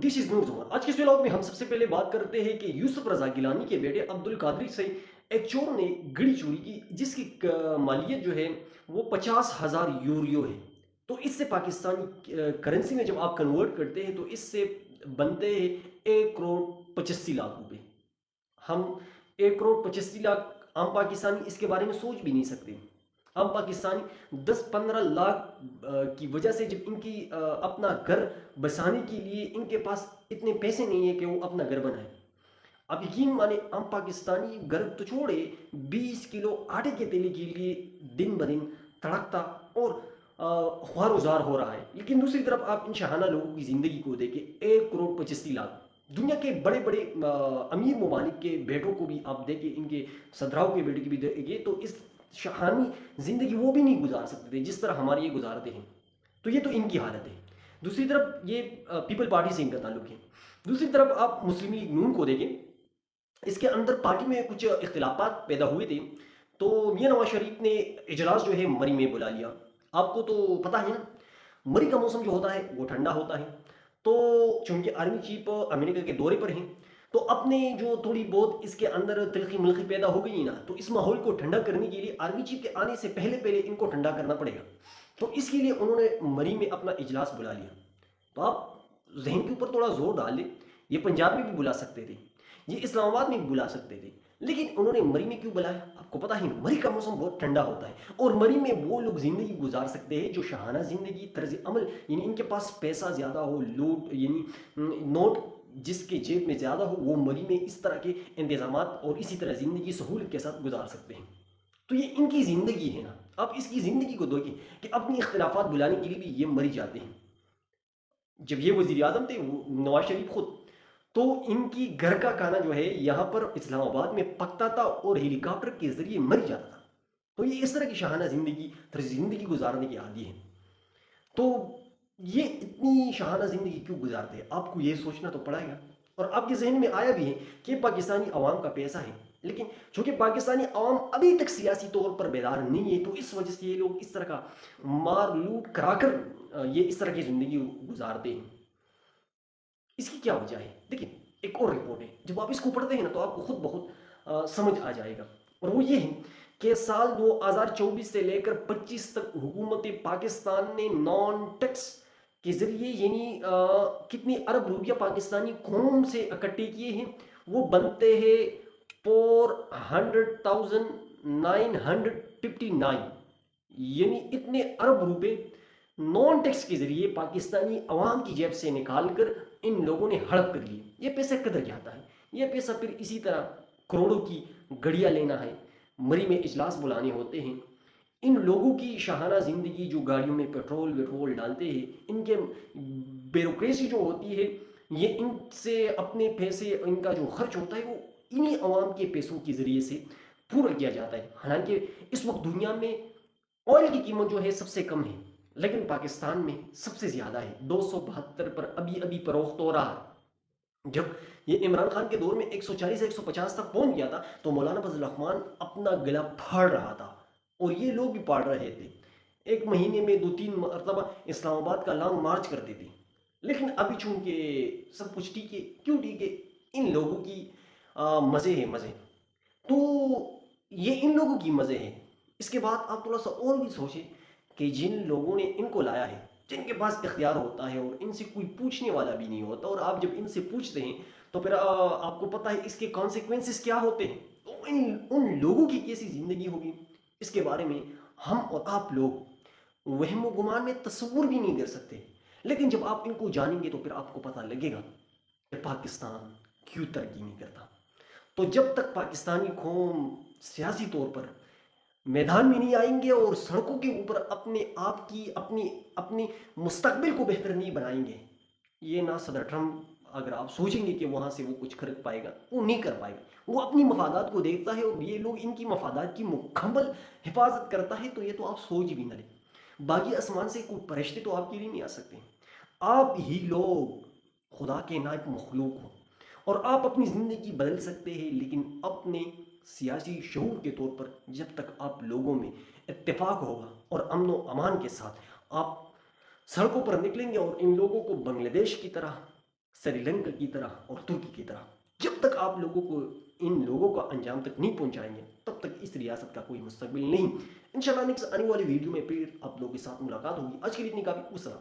This is नूर जुमान। आज के इस व्लॉग में हम सबसे पहले बात करते हैं कि यूसुफ रजा गिलानी के बेटे अब्दुल कादिर से एक चोर ने घड़ी चोरी की, जिसकी मालियत जो है वो 50,000 यूरो है। तो इससे पाकिस्तानी करेंसी में जब आप कन्वर्ट करते हैं तो इससे बनते हैं 1,85,00,000 रुपए। हम 1,85,00,000 आम पाकिस्तानी इसके बारे में सोच भी नहीं सकते। आम पाकिस्तानी 10-15 लाख की वजह से जब इनकी अपना घर बसाने के लिए इनके पास इतने पैसे नहीं है कि वो अपना घर बनाए। आप यकीन माने, आम पाकिस्तानी घर तो छोड़े 20 किलो आटे के तेले के लिए दिन ब दिन तड़कता और ख्वारोजार हो रहा है। लेकिन दूसरी तरफ आप इन शहाना लोगों की ज़िंदगी को देखें, 1,85,00,000। दुनिया के बड़े बड़े अमीर ममालिक के बेटों को भी आप देखें, इनके सदराओं के बेटे की भी देखें, तो इस शहानी ज़िंदगी वो भी नहीं गुजार सकते थे जिस तरह हमारे ये गुजारते हैं। तो ये तो इनकी हालत है। दूसरी तरफ ये पीपल पार्टी से इनका ताल्लुक है। दूसरी तरफ आप मुस्लिम लीग नून को देखें, इसके अंदर पार्टी में कुछ इख्तिलाफात पैदा हुए थे, तो मियां नवाज शरीफ ने इजलास जो है मरी में बुला लिया। आपको तो पता है ना, मरी का मौसम जो होता है वो ठंडा होता है। तो चूंकि आर्मी चीफ अमेरिका के दौरे पर हैं, तो अपने जो थोड़ी बहुत इसके अंदर तिलखी मिलखी पैदा हो गई ना, तो इस माहौल को ठंडा करने के लिए आर्मी चीफ के आने से पहले पहले इनको ठंडा करना पड़ेगा। तो इसके लिए उन्होंने मरी में अपना इजलास बुला लिया। तो आप जहन के ऊपर थोड़ा जोर डाल लें, ये पंजाब में भी बुला सकते थे, ये इस्लामाबाद में भी बुला सकते थे, लेकिन उन्होंने मरी में क्यों बुलाया? आपको पता है मरी का मौसम बहुत ठंडा होता है और मरी में वो लोग जिंदगी गुजार सकते हैं जो शहाना जिंदगी तर्ज अमल, यानी इनके पास पैसा ज़्यादा हो, लूट यानी नोट जिसके जेब में ज़्यादा हो, वो मरी में इस तरह के इंतजाम और इसी तरह ज़िंदगी सहूलत के साथ गुजार सकते हैं। तो ये इनकी ज़िंदगी है ना। आप इसकी ज़िंदगी को देखिए कि अपनी इख्तिलाफात बुलाने के लिए भी ये मरी जाते हैं। जब ये वज़ीर आज़म थे नवाज शरीफ खुद, तो इनकी घर का खाना जो है यहाँ पर इस्लामाबाद में पकता था और हेलीकॉप्टर के ज़रिए मर जाता था। तो ये इस तरह की शाहाना ज़िंदगी तर्ज ज़िंदगी गुजारने के आदी हैं। तो ये इतनी शहाना ज़िंदगी क्यों गुजारते हैं, आपको ये सोचना तो पड़ेगा। और आपके जहन में आया भी है कि पाकिस्तानी अवाम का पैसा है, लेकिन चूंकि पाकिस्तानी अवाम अभी तक सियासी तौर पर बेदार नहीं है, तो इस वजह से ये लोग इस तरह का मार लूट कराकर ये इस तरह की ज़िंदगी गुजारते हैं। इसकी क्या वजह है? देखिए, एक और रिपोर्ट है, जब आप इसको पढ़ते हैं ना तो आपको खुद बहुत समझ आ जाएगा। और वो ये है कि साल 2024 से लेकर 25 तक हुकूमत पाकिस्तान ने नॉन टैक्स के जरिए यानी कितनी अरब रुपया पाकिस्तानी कौम से इकट्ठे किए हैं, वो बनते हैं 400,959, यानी इतने अरब रुपए नॉन टैक्स के जरिए पाकिस्तानी अवाम की जेब से निकालकर इन लोगों ने हड़प कर लिए। ये पैसा किधर जाता है? ये पैसा फिर इसी तरह करोड़ों की गड़ियाँ लेना है, मरी में इजलास बुलाने होते हैं। इन लोगों की शहाना ज़िंदगी जो गाड़ियों में पेट्रोल वेट्रोल डालते हैं, इनके ब्यूरोक्रेसी जो होती है, ये इनसे अपने पैसे, इनका जो खर्च होता है वो इन्हीं अवाम के पैसों के ज़रिए से पूरा किया जाता है। हालांकि इस वक्त दुनिया में ऑयल की कीमत जो है सबसे कम है, लेकिन पाकिस्तान में सबसे ज़्यादा है, 272 पर अभी अभी फरोख्त हो रहा है। जब ये इमरान खान के दौर में 140 से 150 तक पहुंच गया था, तो मौलाना फजल रहमान अपना गला फाड़ रहा था और ये लोग भी फाड़ रहे थे। एक महीने में 2-3 मरतबा इस्लामाबाद का लॉन्ग मार्च करते थे। लेकिन अभी चूंकि सब कुछ ठीक है, क्यों ठीक है? इन लोगों की मज़े हैं मज़े। तो ये इन लोगों की मज़े हैं। इसके बाद आप थोड़ा सा और भी सोचें कि जिन लोगों ने इनको लाया है, जिनके पास इख्तियार होता है और इनसे कोई पूछने वाला भी नहीं होता, और आप जब इनसे पूछते हैं तो फिर आपको पता है इसके कॉन्सिक्वेंसेस क्या होते हैं, तो इन उन लोगों की कैसी ज़िंदगी होगी, इसके बारे में हम और आप लोग वहम गुमान में तस्वुर भी नहीं कर सकते। लेकिन जब आप इनको जानेंगे तो फिर आपको पता लगेगा कि पाकिस्तान क्यों तरक्की नहीं करता। तो जब तक पाकिस्तानी कौम सियासी तौर पर मैदान में नहीं आएंगे और सड़कों के ऊपर अपने आप की अपनी अपनी मुस्तकबिल को बेहतर नहीं बनाएंगे, ये ना सदर ट्रम्प अगर आप सोचेंगे कि वहाँ से वो कुछ खरीद पाएगा, वो नहीं कर पाएगा। वो अपनी मफादात को देखता है और ये लोग इनकी मफादात की मुकम्मल हिफाजत करता है, तो ये तो आप सोच भी ना लें। बाकी आसमान से कोई फरिश्ते तो आपके लिए नहीं आ सकते। आप ही लोग खुदा के नायब मखलूक हो और आप अपनी ज़िंदगी बदल सकते हैं, लेकिन अपने सियासी शऊर के तौर पर जब तक आप लोगों में इत्तेफाक होगा और अमन व अमान के साथ आप सड़कों पर निकलेंगे और इन लोगों को बांग्लादेश की तरह श्रीलंका की तरह और तुर्की की तरह। जब तक आप लोगों को इन लोगों का अंजाम तक नहीं पहुंचाएंगे तब तक इस रियासत का कोई मुस्तकबिल नहीं। इंशाल्लाह नेक्स्ट आने वाली वीडियो में फिर आप लोगों के साथ मुलाकात होगी। आज के लिए इतनी काफ़ी।